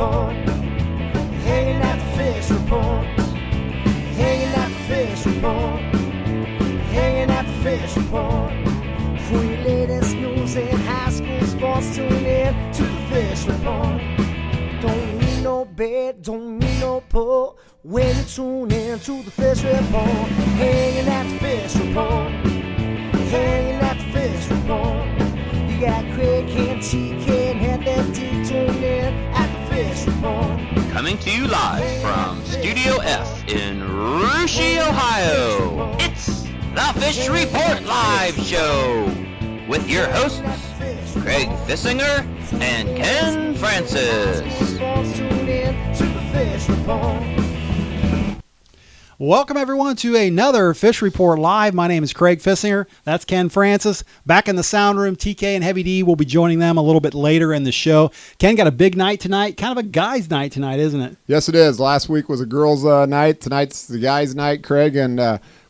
report. Hanging at the fish report. Hanging at the fish report. Hanging at the fish report. For your latest news in high school sports, tune in to the fish report. Don't need no bed, don't need no pull. When you tune in to the fish report. Hanging at the fish report. Hanging at the fish report. You got Craig and TK and Heather D tuned in at the fish report. Coming to you live from Studio F in Russia, Ohio. It's the Fish Report Live Show with your hosts, Craig Fissinger and Ken Francis. Welcome, everyone, to another Fish Report Live. My name is Craig Fissinger. That's Ken Francis. Back in the sound room, TK and Heavy D will be joining them a little bit later in the show. Ken, got a big night tonight, kind of a guy's night tonight, isn't it? Yes, it is. Last week was a girls' night. Tonight's the guys' night, Craig, and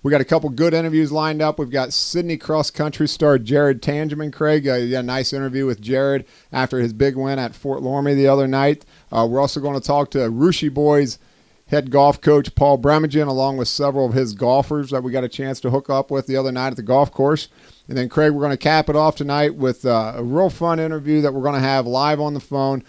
we got a couple good interviews lined up. We've got Sidney cross-country star Jared Tangeman, Craig. You got a nice interview with Jared after his big win at Fort Loramie the other night. We're also going to talk to Russia boys head golf coach Paul Bremagen, along with several of his golfers that we got a chance to hook up with the other night at the golf course. And then, Craig, we're going to cap it off tonight with a real fun interview that we're going to have live on the phone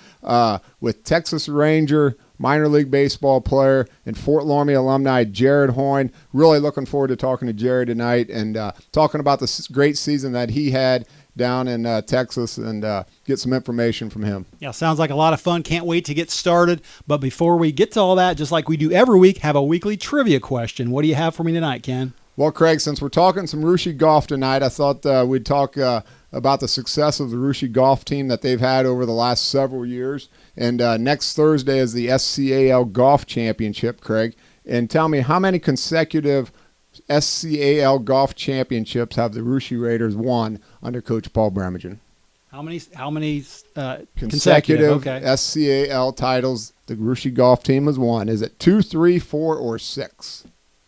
with Texas Ranger, minor league baseball player, and Fort Loramie alumni Jared Hoyne. Really looking forward to talking to Jared tonight and talking about the great season that he had down in Texas and get some information from him. Yeah, sounds like a lot of fun. Can't wait to get started. But before we get to all that, just like we do every week, have a weekly trivia question. What do you have for me tonight, Ken? Well, Craig, since we're talking some Russia golf tonight, I thought we'd talk about the success of the Russia golf team that they've had over the last several years. And next Thursday is the SCAL Golf Championship, Craig. And tell me, how many consecutive SCAL Golf Championships have the Russia Raiders won under Coach Paul Bremagen? How many consecutive okay. SCAL titles the Russia golf team has won? Is it 2, 3, 4, or 6?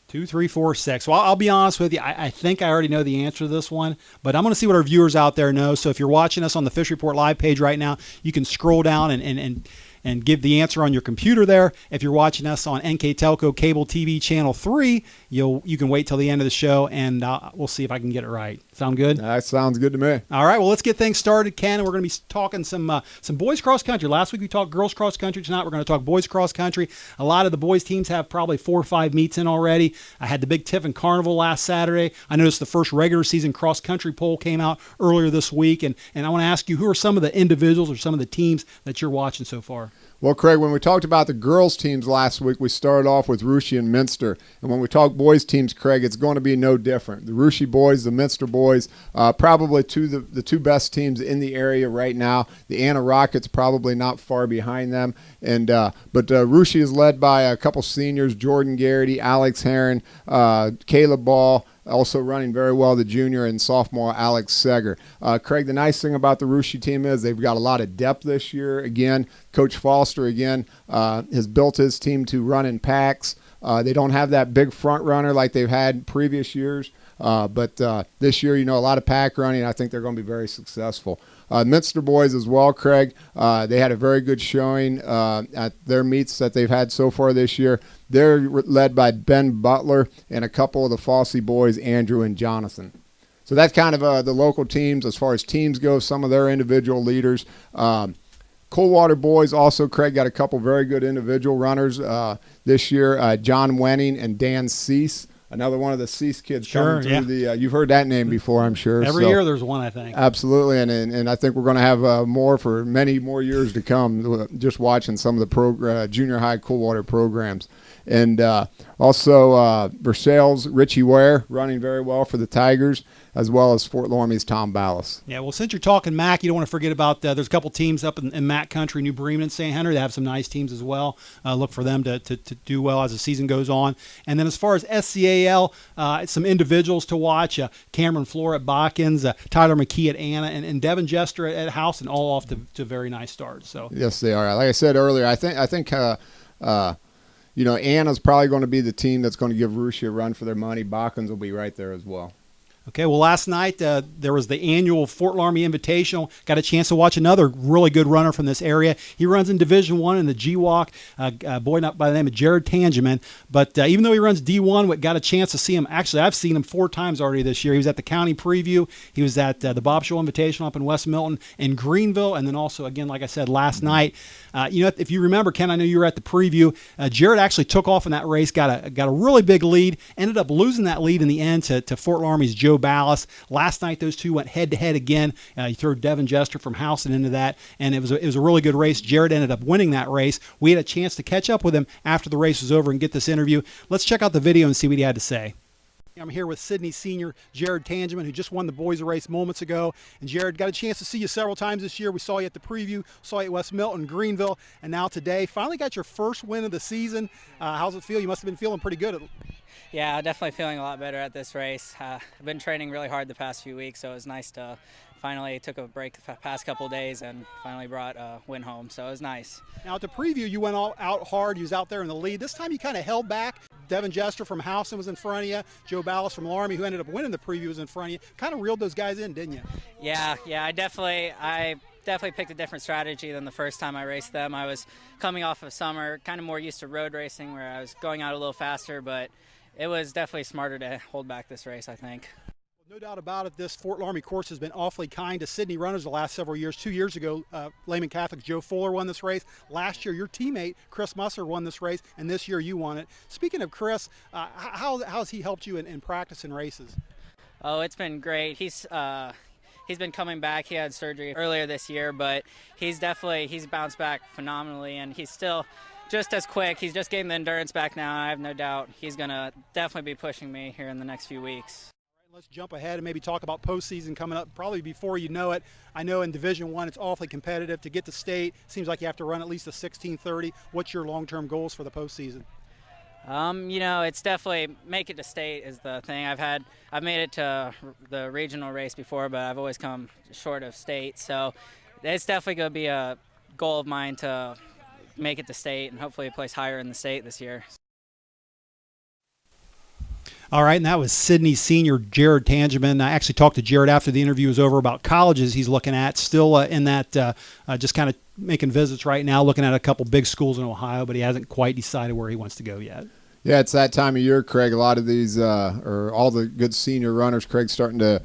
2, 3, 4, 6. Well, I'll be honest with you. I think I already know the answer to this one, but I'm going to see what our viewers out there know. So if you're watching us on the Fish Report Live page right now, you can scroll down and give the answer on your computer there. If you're watching us on NK Telco Cable TV Channel 3, you can wait till the end of the show, and we'll see if I can get it right. Sound good? That sounds good to me. All right, well, let's get things started, Ken. We're going to be talking some boys cross country. Last week we talked girls cross country. Tonight we're going to talk boys cross country. A lot of the boys teams have probably 4 or 5 meets in already. I had the Big Tiffin Carnival last Saturday. I noticed the first regular season cross country poll came out earlier this week, and I want to ask you, who are some of the individuals or some of the teams that you're watching so far? Well, Craig, when we talked about the girls' teams last week, we started off with Russia and Minster. And when we talk boys' teams, Craig, it's going to be no different. The Russia boys, the Minster boys, probably the two best teams in the area right now. The Anna Rockets probably not far behind them. But Russia is led by a couple seniors, Jordan Garrity, Alex Heron, Caleb Ball. Also running very well, the junior and sophomore Alex Seger. Craig, the nice thing about the Russia team is they've got a lot of depth this year. Again, Coach Foster, has built his team to run in packs. They don't have that big front runner like they've had previous years. But this year, a lot of pack running. I think they're going to be very successful. Minster boys as well, Craig. They had a very good showing at their meets that they've had so far this year. They're led by Ben Butler and a couple of the Fossey boys, Andrew and Jonathan. So that's kind of the local teams as far as teams go, some of their individual leaders. Coldwater boys also, Craig, got a couple very good individual runners this year, John Wenning and Dan Cease. Another one of the Cease kids coming through the you've heard that name before, I'm sure. Every year there's one, I think. Absolutely, and I think we're going to have more for many more years to come, just watching some of the junior high Coldwater programs. And also Versailles' Richie Ware running very well for the Tigers, as well as Fort Loramie's Tom Ballas. Yeah, well, since you're talking MAC, you don't want to forget about there's a couple teams up in MAC country, New Bremen and St. Henry. They have some nice teams as well. Look for them to do well as the season goes on. And then as far as SCAL, some individuals to watch, Cameron Floor at Botkins, Tyler McKee at Anna, and Devin Jester at House, and all off to very nice starts. So yes, they are. Like I said earlier, I think Anna's probably going to be the team that's going to give Russia a run for their money. Botkins will be right there as well. Okay, well, last night there was the annual Fort Loramie Invitational. Got a chance to watch another really good runner from this area. He runs in Division I in the GWalk, a boy not by the name of Jared Tangeman. But even though he runs D1, we got a chance to see him. Actually, I've seen him 4 times already this year. He was at the county preview. He was at the Bob Show Invitational up in West Milton and Greenville. And then also, again, like I said, last night, if you remember, Ken, I know you were at the preview. Jared actually took off in that race, got a really big lead, ended up losing that lead in the end to Fort Loramie's Joe Ballas. Last night, those two went head-to-head again. He threw Devin Jester from Houston into that, and it was a really good race. Jared ended up winning that race. We had a chance to catch up with him after the race was over and get this interview. Let's check out the video and see what he had to say. I'm here with Sidney senior Jared Tangeman, who just won the boys race moments ago. And Jared, got a chance to see you several times this year. We saw you at the preview, saw you at West Milton, Greenville, and now today. Finally got your first win of the season. How's it feel? You must have been feeling pretty good. Yeah, definitely feeling a lot better at this race. I've been training really hard the past few weeks, so it was nice to finally took a break the past couple of days and finally brought a win home, so it was nice. Now at the preview, you went all out hard. You was out there in the lead. This time you kind of held back. Devin Jester from Houston was in front of you. Joe Ballas from Loramie, who ended up winning the preview, was in front of you. Kind of reeled those guys in, didn't you? Yeah, I definitely picked a different strategy than the first time I raced them. I was coming off of summer, kind of more used to road racing where I was going out a little faster, but it was definitely smarter to hold back this race, I think. No doubt about it, this Fort Loramie course has been awfully kind to Sidney runners the last several years. 2 years ago, Lehman Catholic Joe Fuller won this race. Last year, your teammate, Chris Musser, won this race, and this year you won it. Speaking of Chris, how's he helped you in practice and races? Oh, it's been great. He's been coming back. He had surgery earlier this year, but he's bounced back phenomenally, and he's still just as quick. He's just getting the endurance back now. I have no doubt he's going to definitely be pushing me here in the next few weeks. Let's jump ahead and maybe talk about postseason coming up probably before you know it. I know in Division I it's awfully competitive. To get to state, seems like you have to run at least a 16:30. What's your long-term goals for the postseason? It's definitely make it to state is the thing. I've made it to the regional race before, but I've always come short of state. So it's definitely going to be a goal of mine to make it to state and hopefully place higher in the state this year. All right, and that was Sidney senior Jared Tangeman. I actually talked to Jared after the interview was over about colleges he's looking at. Still in that just kind of making visits right now, looking at a couple big schools in Ohio, but he hasn't quite decided where he wants to go yet. Yeah, it's that time of year, Craig. A lot of these, or all the good senior runners, Craig's starting to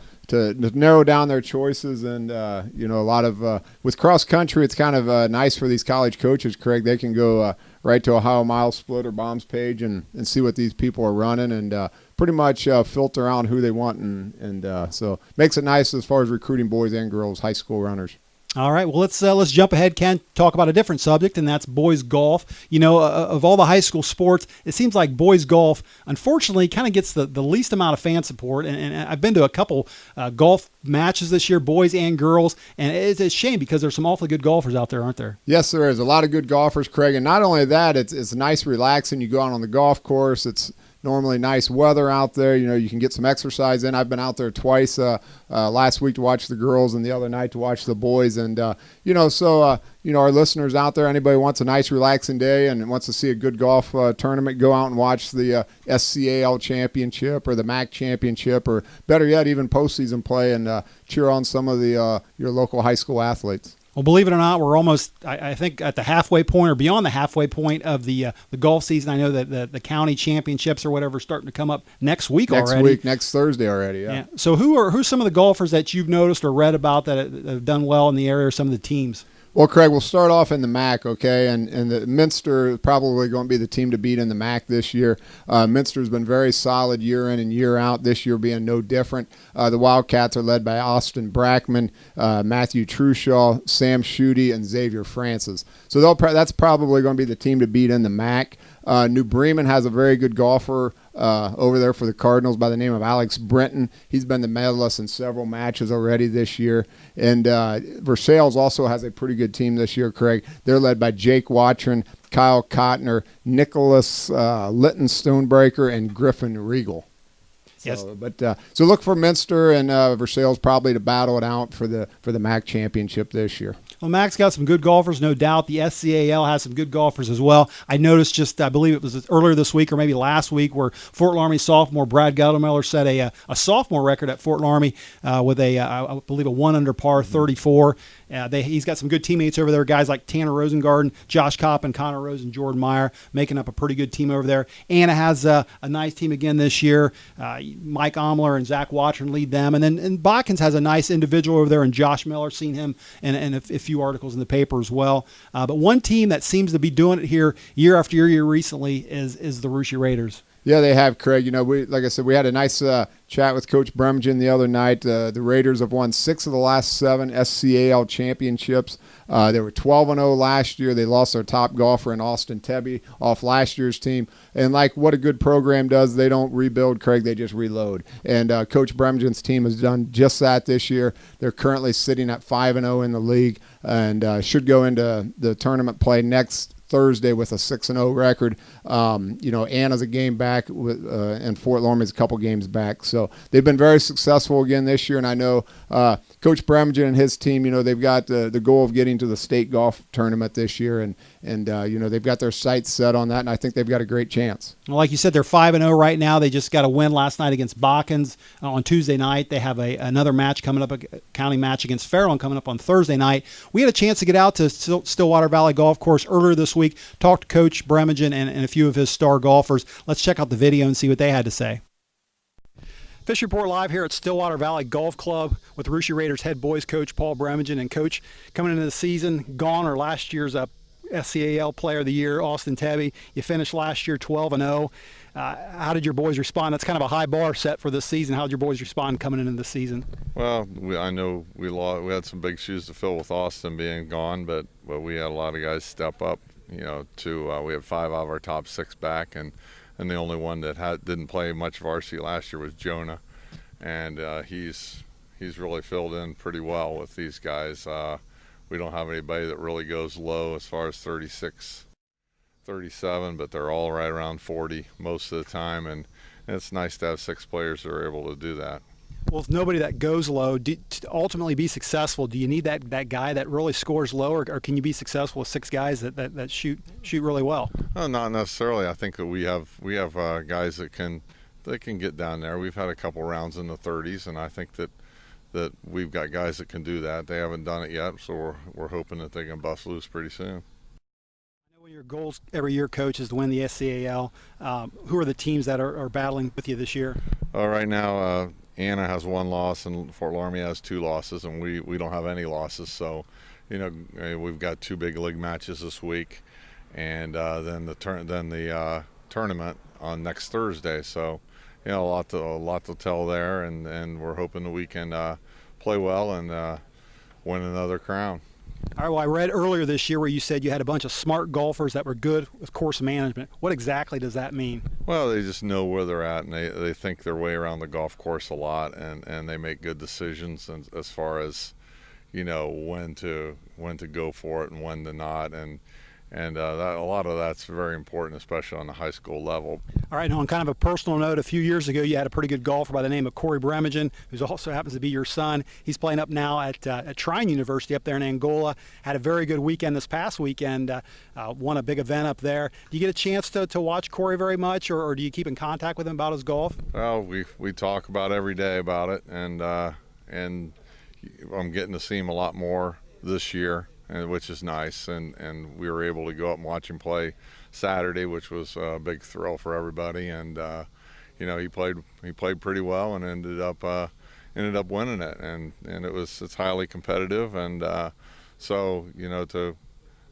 narrow down their choices. And, a lot of, with cross country, it's kind of nice for these college coaches, Craig. They can go right to Ohio Mile Split or Bombs page and see what these people are running and pretty much filter out who they want. And so makes it nice as far as recruiting boys and girls, high school runners. All right, well, let's jump ahead, Ken, talk about a different subject, and that's boys golf. Of all the high school sports, it seems like boys golf, unfortunately, kind of gets the least amount of fan support. And I've been to a couple golf matches this year, boys and girls, and it's a shame because there's some awfully good golfers out there, aren't there? Yes, there is. A lot of good golfers, Craig. And not only that, it's nice, relaxing. You go out on the golf course. It's normally nice weather out there. You can get some exercise in. I've been out there twice last week to watch the girls and the other night to watch the boys. And, our listeners out there, anybody wants a nice relaxing day and wants to see a good golf tournament, go out and watch the SCAL championship or the MAC championship or better yet, even postseason play and cheer on some of the your local high school athletes. Well, believe it or not, we're almost, I think, at the halfway point or beyond the halfway point of the golf season. I know that the county championships or whatever are starting to come up next week already. Next Thursday already, yeah. So who's some of the golfers that you've noticed or read about that have done well in the area or some of the teams? Well, Craig, we'll start off in the MAC, okay? And the Minster is probably going to be the team to beat in the MAC this year. Minster's been very solid year in and year out, this year being no different. The Wildcats are led by Austin Brackman, Matthew Trushaw, Sam Schutte, and Xavier Francis. So that's probably going to be the team to beat in the MAC. New Bremen has a very good golfer over there for the Cardinals by the name of Alex Brenton. He's been the medalist in several matches already this year. And Versailles also has a pretty good team this year, Craig. They're led by Jake Watron, Kyle Cotner, Nicholas Litton Stonebreaker, and Griffin Regal. Yes. So look for Minster and Versailles probably to battle it out for the MAC championship this year. Well, Mac's got some good golfers, no doubt. The SCAL has some good golfers as well. I noticed I believe it was earlier this week or maybe last week where Fort Loramie sophomore Brad Geldermiller set a sophomore record at Fort Loramie with I believe a 1 under par 34. He's got some good teammates over there, guys like Tanner Rosengarten, Josh Kopp, and Connor Rose and Jordan Meyer making up a pretty good team over there. Anna has a nice team again this year. Mike Omler and Zach Watron lead them. And Botkins has a nice individual over there, and Josh Miller, seen him in a few articles in the paper as well. But one team that seems to be doing it here year after year recently is the Russia Raiders. Yeah, they have, Craig. You know, like I said, we had a nice chat with Coach Bremgen the other night. The Raiders have won 6 of the last 7 SCAL championships. They were 12-0 last year. They lost their top golfer in Austin Tebby off last year's team. And like what a good program does, they don't rebuild, Craig. They just reload. And Coach Bremgen's team has done just that this year. They're currently sitting at 5-0 in the league and should go into the tournament play next Thursday with a 6-0 record. You know, Anna's a game back, and Fort Loramie's a couple games back. So they've been very successful again this year, and I know Coach Bremgen and his team, you know, they've got the goal of getting to the state golf tournament this year, and you know, they've got their sights set on that, and I think they've got a great chance. Well, like you said, they're 5-0 right now. They just got a win last night against Botkins on Tuesday night. They have another match coming up, a county match against Fairlawn coming up on Thursday night. We had a chance to get out to Stillwater Valley Golf Course earlier this week, talk to Coach Bremgen and a few of his star golfers. Let's check out the video and see what they had to say. Fish Report live here at Stillwater Valley Golf Club with Russia Raiders head boys coach Paul Bremgen. And Coach, coming into the season, gone or last year's SCAL Player of the Year, Austin Tebby. You finished last year 12-0. How did your boys respond? That's kind of a high bar set for this season. How did your boys respond coming into the season? Well, I know we had some big shoes to fill with Austin being gone, but we had a lot of guys step up. You know, we had 5 out of our top 6 back, and the only one that didn't play much varsity last year was Jonah, and he's really filled in pretty well with these guys. We don't have anybody that really goes low as far as 36, 37, but they're all right around 40 most of the time, and it's nice to have 6 players that are able to do that. Well, if nobody that goes low, to ultimately be successful, do you need that guy that really scores low, or can you be successful with 6 guys that shoot really well? Not necessarily. I think that we have guys that can get down there. We've had a couple rounds in the 30s, and I think that we've got guys that can do that. They haven't done it yet, so we're hoping that they can bust loose pretty soon. I know one of your goals every year, Coach, is to win the SCAL. Who are the teams that are battling with you this year? Right now, Anna has 1 loss and Fort Loramie has 2 losses, and we don't have any losses. So, you know, we've got 2 big league matches this week, and then the tournament on next Thursday. So, you know, a lot to tell there, and we're hoping that we can play well and win another crown. All right, well, I read earlier this year where you said you had a bunch of smart golfers that were good with course management. What exactly does that mean? Well, they just know where they're at, and they think their way around the golf course a lot, and they make good decisions as far as, you know, when to go for it and when to not, and a lot of that's very important, especially on the high school level. All right, now on kind of a personal note, a few years ago you had a pretty good golfer by the name of Corey Bremgen, who also happens to be your son. He's playing up now at Trine University up there in Angola. Had a very good weekend this past weekend, won a big event up there. Do you get a chance to watch Corey very much, or do you keep in contact with him about his golf? Well, we talk about every day about it, and I'm getting to see him a lot more this year, which is nice, and we were able to go up and watch him play Saturday, which was a big thrill for everybody. And you know, he played pretty well and ended up winning it, and it's highly competitive, and so, you know,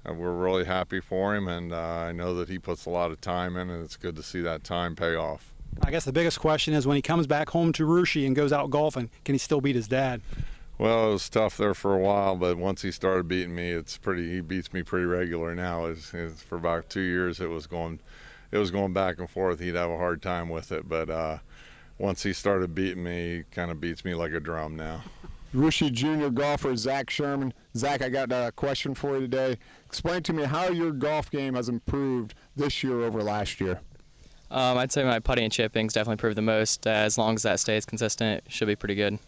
we're really happy for him, and I know that he puts a lot of time in, and it's good to see that time pay off. I guess the biggest question is, when he comes back home to Russia and goes out golfing, can he still beat his dad? Well, it was tough there for a while, but once he started beating me, he beats me pretty regular now. For about 2 years, it was going back and forth. He'd have a hard time with it, but once he started beating me, he kind of beats me like a drum now. Russia junior golfer Zach Sherman. Zach, I got a question for you today. Explain to me how your golf game has improved this year over last year. I'd say my putting and chipping's definitely improved the most. As long as that stays consistent, it should be pretty good.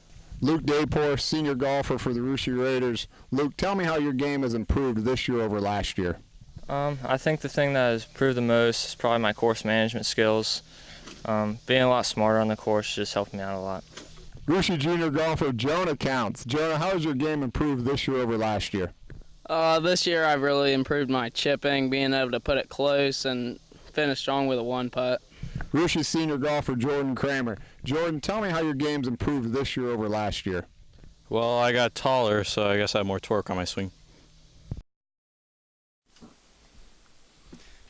Luke Daypore, senior golfer for the Russia Raiders. Luke, tell me how your game has improved this year over last year. I think the thing that has improved the most is probably my course management skills. Being a lot smarter on the course just helped me out a lot. Russia junior golfer Jonah counts. Jonah, how has your game improved this year over last year? This year I've really improved my chipping, being able to put it close and finish strong with a one putt. Russia senior golfer Jordan Kramer. Jordan, tell me how your game's improved this year over last year. Well, I got taller, so I guess I have more torque on my swing.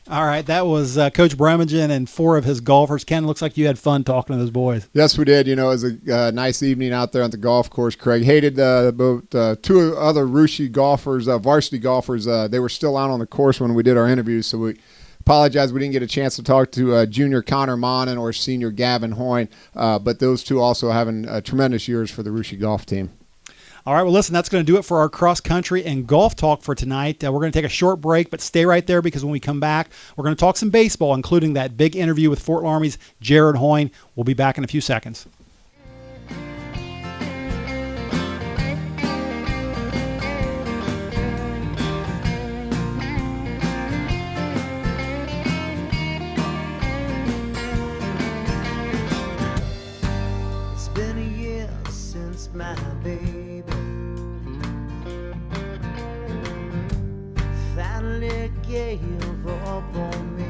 All right, that was Coach Bremagen and 4 of his golfers. Ken, looks like you had fun talking to those boys. Yes, we did. You know, it was a nice evening out there on the golf course, Craig. Hated about 2 other Russia golfers, varsity golfers. They were still out on the course when we did our interviews, so we apologize we didn't get a chance to talk to junior Connor Monin or senior Gavin Hoyne, but those 2 also having tremendous years for the Russia golf team. All right, well, listen, that's going to do it for our cross-country and golf talk for tonight. We're going to take a short break, but stay right there because when we come back, we're going to talk some baseball, including that big interview with Fort Loramie's Jared Hoyne. We'll be back in a few seconds. It's been a year since my baby finally gave up on me.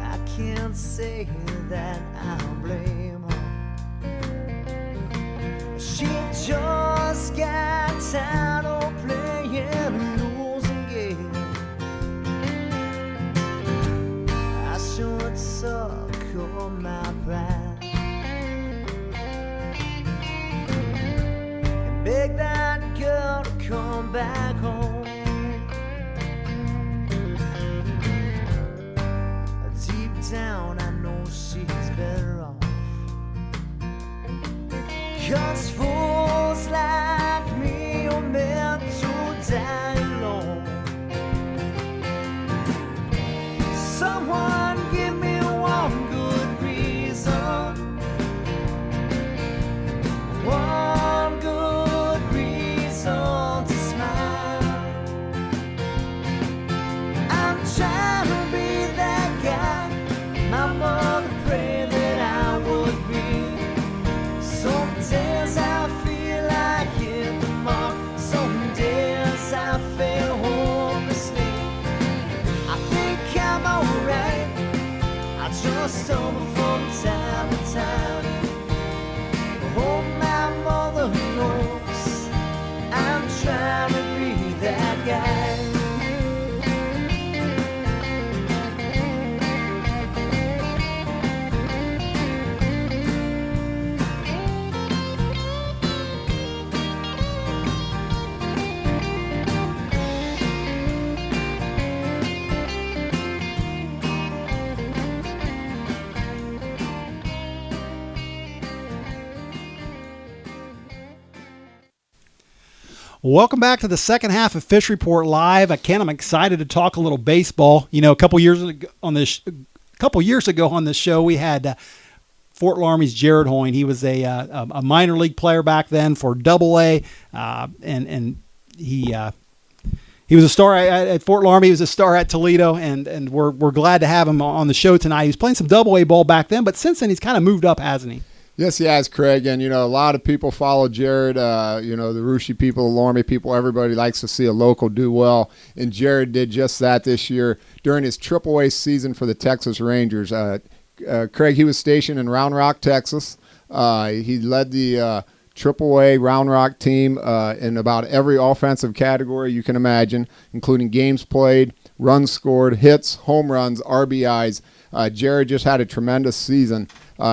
I can't say that I'll blame her. She just got tired of playing losing games. I should suck on my pride and beg that girl to come back home. Deep down I know she's better off, 'cause fools like me are meant to die alone. Someone give me one good reason, one good reason to smile. I'm trying to be that guy my mother prayed that I would be. Some days I feel like hit the mark, some days I fail hopelessly. I think I'm alright, I just stumble from time to time. Oh, my mother knows I'm trying to be that guy. Welcome back to the second half of Fish Report Live. Ken, I'm excited to talk a little baseball. You know, a couple years ago on this show, we had Fort Loramie's Jared Hoyne. He was a minor league player back then for AA, and he was a star at Fort Loramie. He was a star at Toledo, and we're glad to have him on the show tonight. He was playing some AA ball back then, but since then he's kind of moved up, hasn't he? Yes, he has, Craig. And, you know, a lot of people follow Jared. You know, the Russia people, the Loramie people, everybody likes to see a local do well. And Jared did just that this year during his AAA season for the Texas Rangers. Craig, he was stationed in Round Rock, Texas. He led the AAA Round Rock team in about every offensive category you can imagine, including games played, runs scored, hits, home runs, RBIs. Jared just had a tremendous season.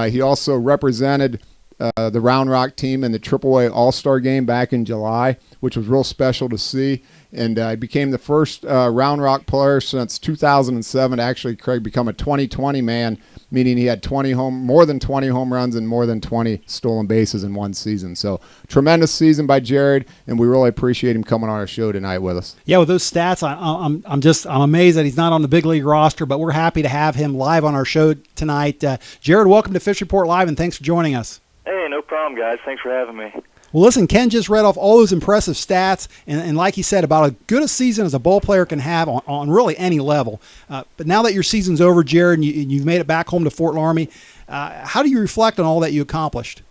He also represented the Round Rock team in the AAA All-Star game back in July, which was real special to see. And he became the first Round Rock player since 2007 to actually, Craig, become a 20-20 man, meaning he had more than 20 home runs and more than 20 stolen bases in one season. So tremendous season by Jared, and we really appreciate him coming on our show tonight with us. Yeah, with those stats, I'm amazed that he's not on the big league roster, but we're happy to have him live on our show tonight. Jared, welcome to Fish Report Live, and thanks for joining us. Hey, no problem, guys. Thanks for having me. Well, listen, Ken just read off all those impressive stats, and like he said, about as good a season as a ball player can have on really any level. But now that your season's over, Jared, and you've made it back home to Fort Loramie, how do you reflect on all that you accomplished?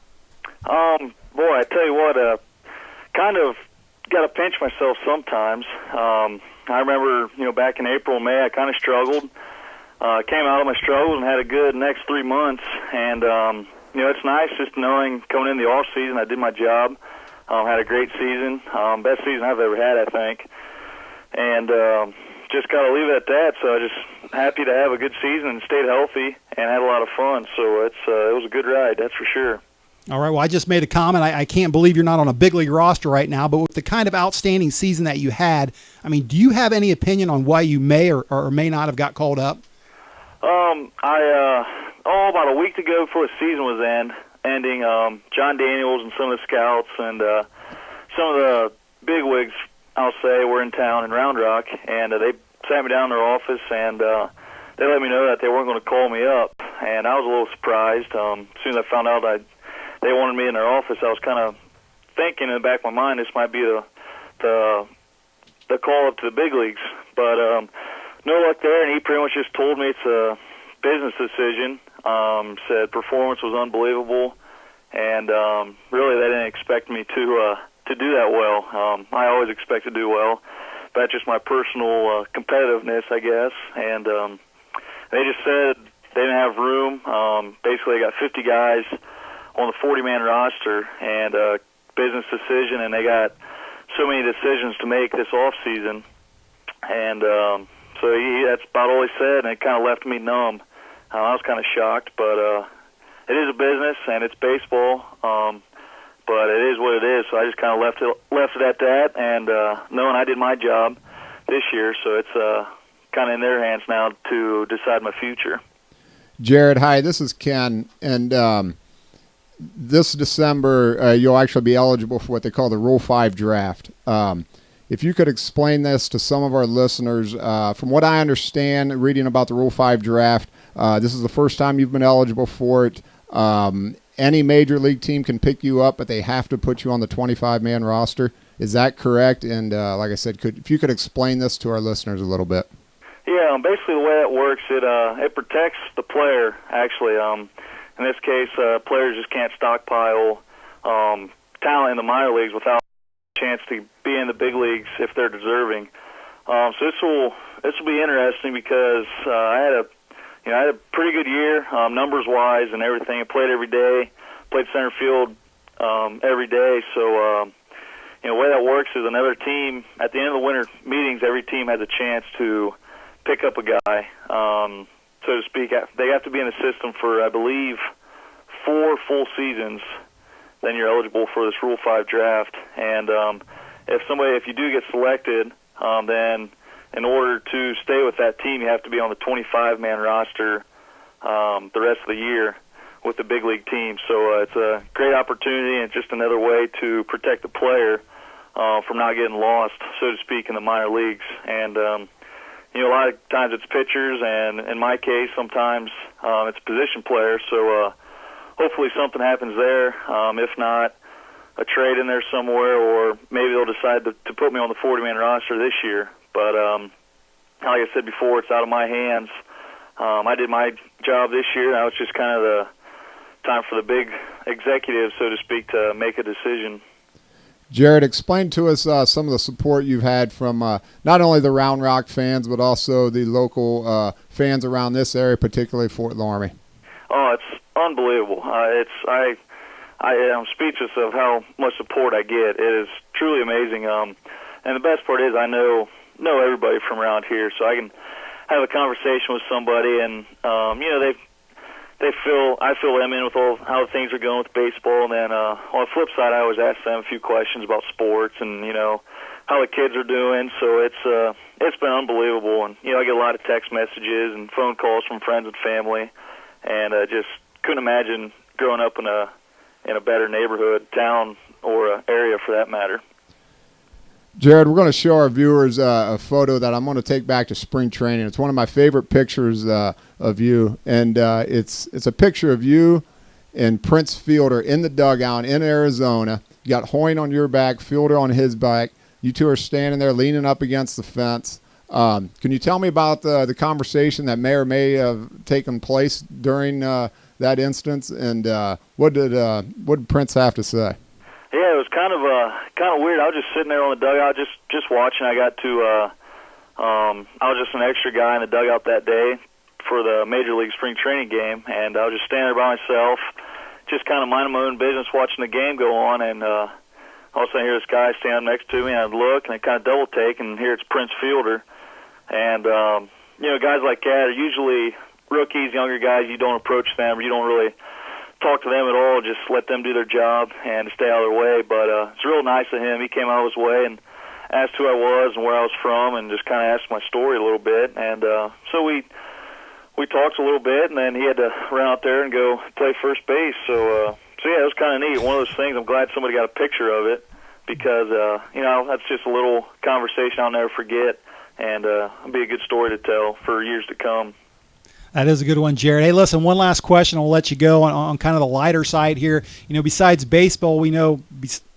Boy, I tell you what, kind of got to pinch myself sometimes. I remember, back in April and May, I kind of struggled. Came out of my struggles and had a good next 3 months, and it's nice just knowing coming in the off season I did my job. Had a great season, best season I've ever had, I think, and just got to leave it at that. So I just happy to have a good season and stayed healthy and had a lot of fun. So it was a good ride, that's for sure. All right, well, I just made a comment. I can't believe you're not on a big league roster right now, but with the kind of outstanding season that you had, I mean, do you have any opinion on why you may or may not have got called up? About a week ago before the season was ending, John Daniels and some of the scouts and some of the bigwigs, I'll say, were in town in Round Rock, and they sat me down in their office, and they let me know that they weren't going to call me up, and I was a little surprised. As soon as I found out they wanted me in their office, I was kind of thinking in the back of my mind this might be the call up to the big leagues, but no luck there, and he pretty much just told me it's a business decision. Said performance was unbelievable, and really they didn't expect me to do that well. I always expect to do well, but that's just my personal competitiveness, I guess. And they just said they didn't have room. Basically, they got 50 guys on the 40-man roster, and business decision, and they got so many decisions to make this off season, and so that's about all he said, and it kind of left me numb. I was kind of shocked, but it is a business and it's baseball, but it is what it is. So I just kind of left it at that, and knowing I did my job this year, so it's kind of in their hands now to decide my future. Jared, hi, this is Ken, and this December you'll actually be eligible for what they call the Rule 5 draft. If you could explain this to some of our listeners, from what I understand, reading about the Rule 5 draft, this is the first time you've been eligible for it. Any major league team can pick you up, but they have to put you on the 25-man roster. Is that correct? And like I said, if you could explain this to our listeners a little bit. Yeah, basically the way that works, it protects the player, actually. In this case, players just can't stockpile talent in the minor leagues without a chance to be in the big leagues if they're deserving. So this will be interesting because I had a pretty good year, numbers wise and everything. I played every day, played center field every day. So the way that works is another team at the end of the winter meetings, every team has a chance to pick up a guy, so to speak. They have to be in the system for, I believe, 4 full seasons. Then you're eligible for this Rule 5 draft. And if you do get selected, then in order to stay with that team, you have to be on the 25-man roster the rest of the year with the big league team. So it's a great opportunity and just another way to protect the player from not getting lost, so to speak, in the minor leagues. And a lot of times it's pitchers, and in my case, sometimes it's position players. So hopefully something happens there. If not, a trade in there somewhere, or maybe they'll decide to put me on the 40-man roster this year. But like I said before, it's out of my hands. I did my job this year. Now it's just kind of the time for the big executives, so to speak, to make a decision. Jared, explain to us some of the support you've had from not only the Round Rock fans, but also the local fans around this area, particularly Fort Loramie. Oh, it's unbelievable. I'm speechless of how much support I get. It is truly amazing. And the best part is I know everybody from around here, so I can have a conversation with somebody, and I fill them in with all how things are going with baseball, and then on the flip side, I always ask them a few questions about sports and how the kids are doing. So it's been unbelievable, and I get a lot of text messages and phone calls from friends and family, and just couldn't imagine growing up in a better neighborhood, town, or area for that matter. Jared, we're going to show our viewers a photo that I'm going to take back to spring training. It's one of my favorite pictures of you, and it's a picture of you and Prince Fielder in the dugout in Arizona. You got Hoyne on your back, Fielder on his back. You two are standing there leaning up against the fence. Can you tell me about the conversation that may or may have taken place during that instance, and what did Prince have to say? Yeah, it was kind of weird. I was just sitting there on the dugout, just watching. I got to I was just an extra guy in the dugout that day for the Major League Spring Training game, and I was just standing there by myself, just kind of minding my own business, watching the game go on, and all of a sudden I hear this guy standing next to me, and I look, and I kind of double take, and here it's Prince Fielder, and guys like that are usually rookies, younger guys. You don't approach them, or you don't really talk to them at all, just let them do their job and stay out of their way. But it's real nice of him. He came out of his way and asked who I was and where I was from, and just kind of asked my story a little bit. And so we talked a little bit, and then he had to run out there and go play first base. So yeah, it was kind of neat. One of those things, I'm glad somebody got a picture of it, because that's just a little conversation I'll never forget, and it'll be a good story to tell for years to come. That is a good one, Jared. Hey, listen, one last question. I'll let you go on kind of the lighter side here. Besides baseball, we know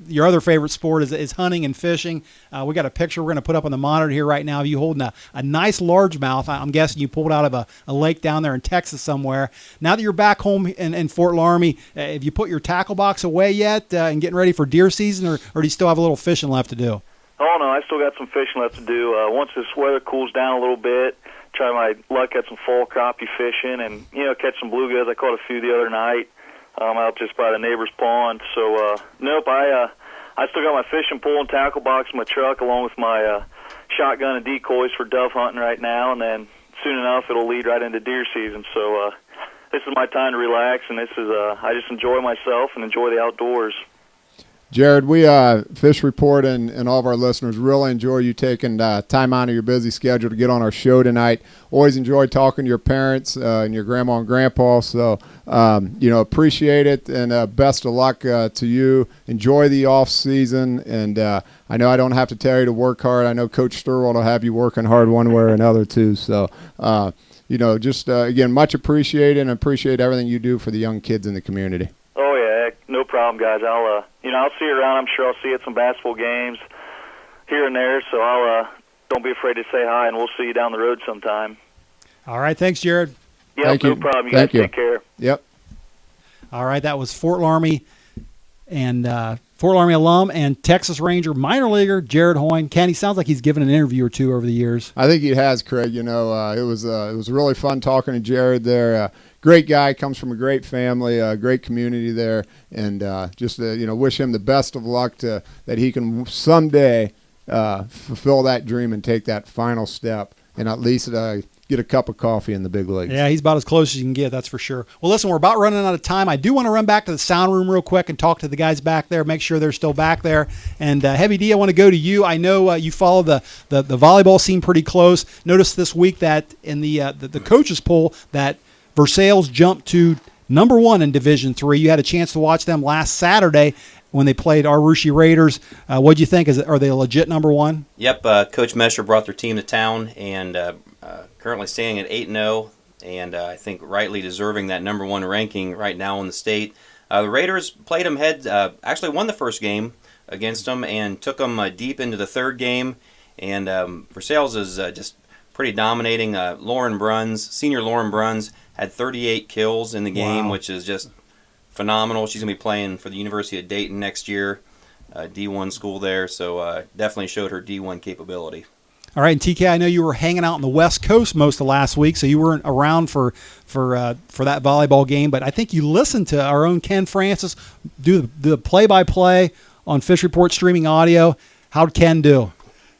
your other favorite sport is hunting and fishing. We got a picture we're going to put up on the monitor here right now of you holding a nice largemouth. I'm guessing you pulled out of a lake down there in Texas somewhere. Now that you're back home in Fort Loramie, have you put your tackle box away yet and getting ready for deer season, or do you still have a little fishing left to do? Oh, no, I still got some fishing left to do. Once this weather cools down a little bit, try my luck at some fall crappie fishing and, catch some bluegills. I caught a few the other night out just by the neighbor's pond. So, nope, I still got my fishing pole and tackle box in my truck along with my shotgun and decoys for dove hunting right now, and then soon enough it'll lead right into deer season. So this is my time to relax, and this is I just enjoy myself and enjoy the outdoors. Jared, we Fish Report and all of our listeners really enjoy you taking time out of your busy schedule to get on our show tonight. Always enjoy talking to your parents and your grandma and grandpa. So, appreciate it, and best of luck to you. Enjoy the off season, and I know I don't have to tell you to work hard. I know Coach Sturwald will have you working hard one way or another too. So, again, much appreciated, and appreciate everything you do for the young kids in the community. Oh yeah, no problem, guys. I'll see you around. I'm sure I'll see you at some basketball games here and there. So don't be afraid to say hi, and we'll see you down the road sometime. All right, thanks, Jared. Yep, Thank no you. problem. You Thank guys you. take care. Yep. All right, that was Fort Loramie and Fort Loramie alum and Texas Ranger minor leaguer Jared Hoyne. Kenny, sounds like he's given an interview or two over the years. I think he has, Craig. It was really fun talking to Jared there. Great guy, comes from a great family, great community there, and wish him the best of luck that he can someday fulfill that dream and take that final step, and at least get a cup of coffee in the big leagues. Yeah, he's about as close as you can get, that's for sure. Well, listen, we're about running out of time. I do want to run back to the sound room real quick and talk to the guys back there, make sure they're still back there. And Heavy D, I want to go to you. I know you follow the volleyball scene pretty close. Noticed this week that in the coaches poll that Versailles jumped to number 1 in Division III. You had a chance to watch them last Saturday when they played our Russia Raiders. What'd you think? Are they a legit number 1? Yep. Coach Mesher brought their team to town, and currently standing at 8-0, and I think rightly deserving that number 1 ranking right now in the state. The Raiders played them actually won the first game against them and took them deep into the third game. And Versailles is just pretty dominating. Senior Lauren Bruns, had 38 kills in the game, which is just phenomenal. She's going to be playing for the University of Dayton next year, D1 school there, so definitely showed her D1 capability. All right, and TK, I know you were hanging out on the West Coast most of last week, so you weren't around for that volleyball game, but I think you listened to our own Ken Francis do the play-by-play on Fish Report streaming audio. How'd Ken do?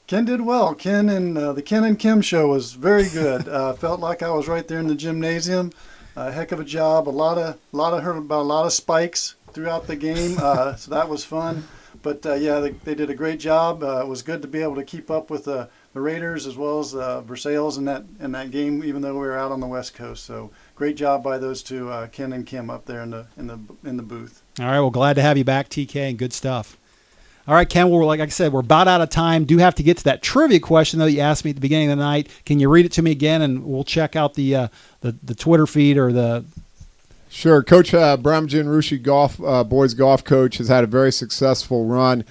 Ken did well. Ken and the Ken and Kim show was very good. Felt like I was right there in the gymnasium. a heck of a job. Heard about a lot of spikes throughout the game, so that was fun. But they did a great job. It was good to be able to keep up with the Raiders as well as Versailles in that game, even though we were out on the West Coast. So great job by those two, Ken and Kim, up there in the booth. All right, well, glad to have you back, TK, and good stuff. All right, Ken, like I said, we're about out of time. Do have to get to that trivia question, though, you asked me at the beginning of the night. Can you read it to me again, and we'll check out the Twitter feed or the... Sure. Coach Bremgen, Russia boys golf coach, has had a very successful run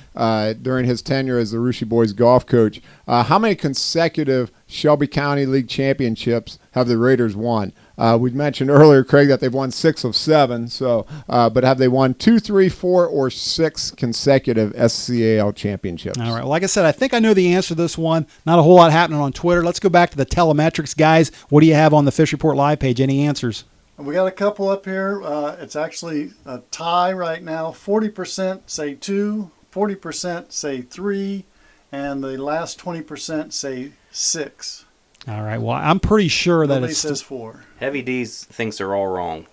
during his tenure as the Russia boys golf coach. How many consecutive Shelby County League championships have the Raiders won? We mentioned earlier, Craig, that they've won 6 of 7. So, but have they won 2, 3, 4, or 6 consecutive SCAL championships? All right. Well, like I said, I think I know the answer to this one. Not a whole lot happening on Twitter. Let's go back to the telemetrics, guys. What do you have on the Fish Report Live page? Any answers? We got a couple up here. It's actually a tie right now. 40% say 2, 40% say 3, and the last 20% say 6. All right. Well, I'm pretty sure that Nobody it's says 4. Heavy D's thinks they're all wrong.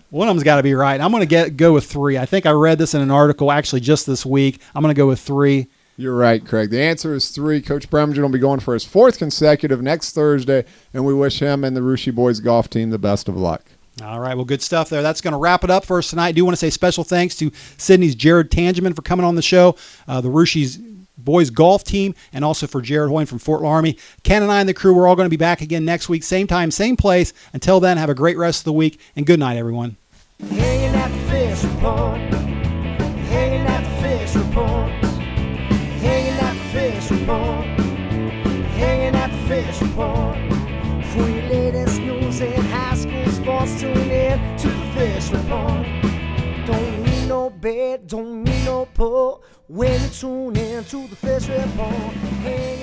One of them's got to be right. I'm going to go with 3. I think I read this in an article actually just this week. I'm going to go with 3. You're right, Craig. The answer is 3. Coach Bremgen will be going for his 4th consecutive next Thursday, and we wish him and the Russia boys golf team the best of luck. All right, well, good stuff there. That's going to wrap it up for us tonight. I do want to say special thanks to Sidney's Jared Tangeman for coming on the show, the Russia's boys golf team, and also for Jared Hoyne from Fort Loramie. Ken and I and the crew, we're all going to be back again next week, same time, same place. Until then, have a great rest of the week, and good night, everyone. Hanging at the fish report. Hanging at the fish report. Hanging at the fish report. Hanging at the fish report. For your latest news in high school sports, tune in to the fish report. Don't need no bed, don't need no pull when you tune in to the fish report. Hanging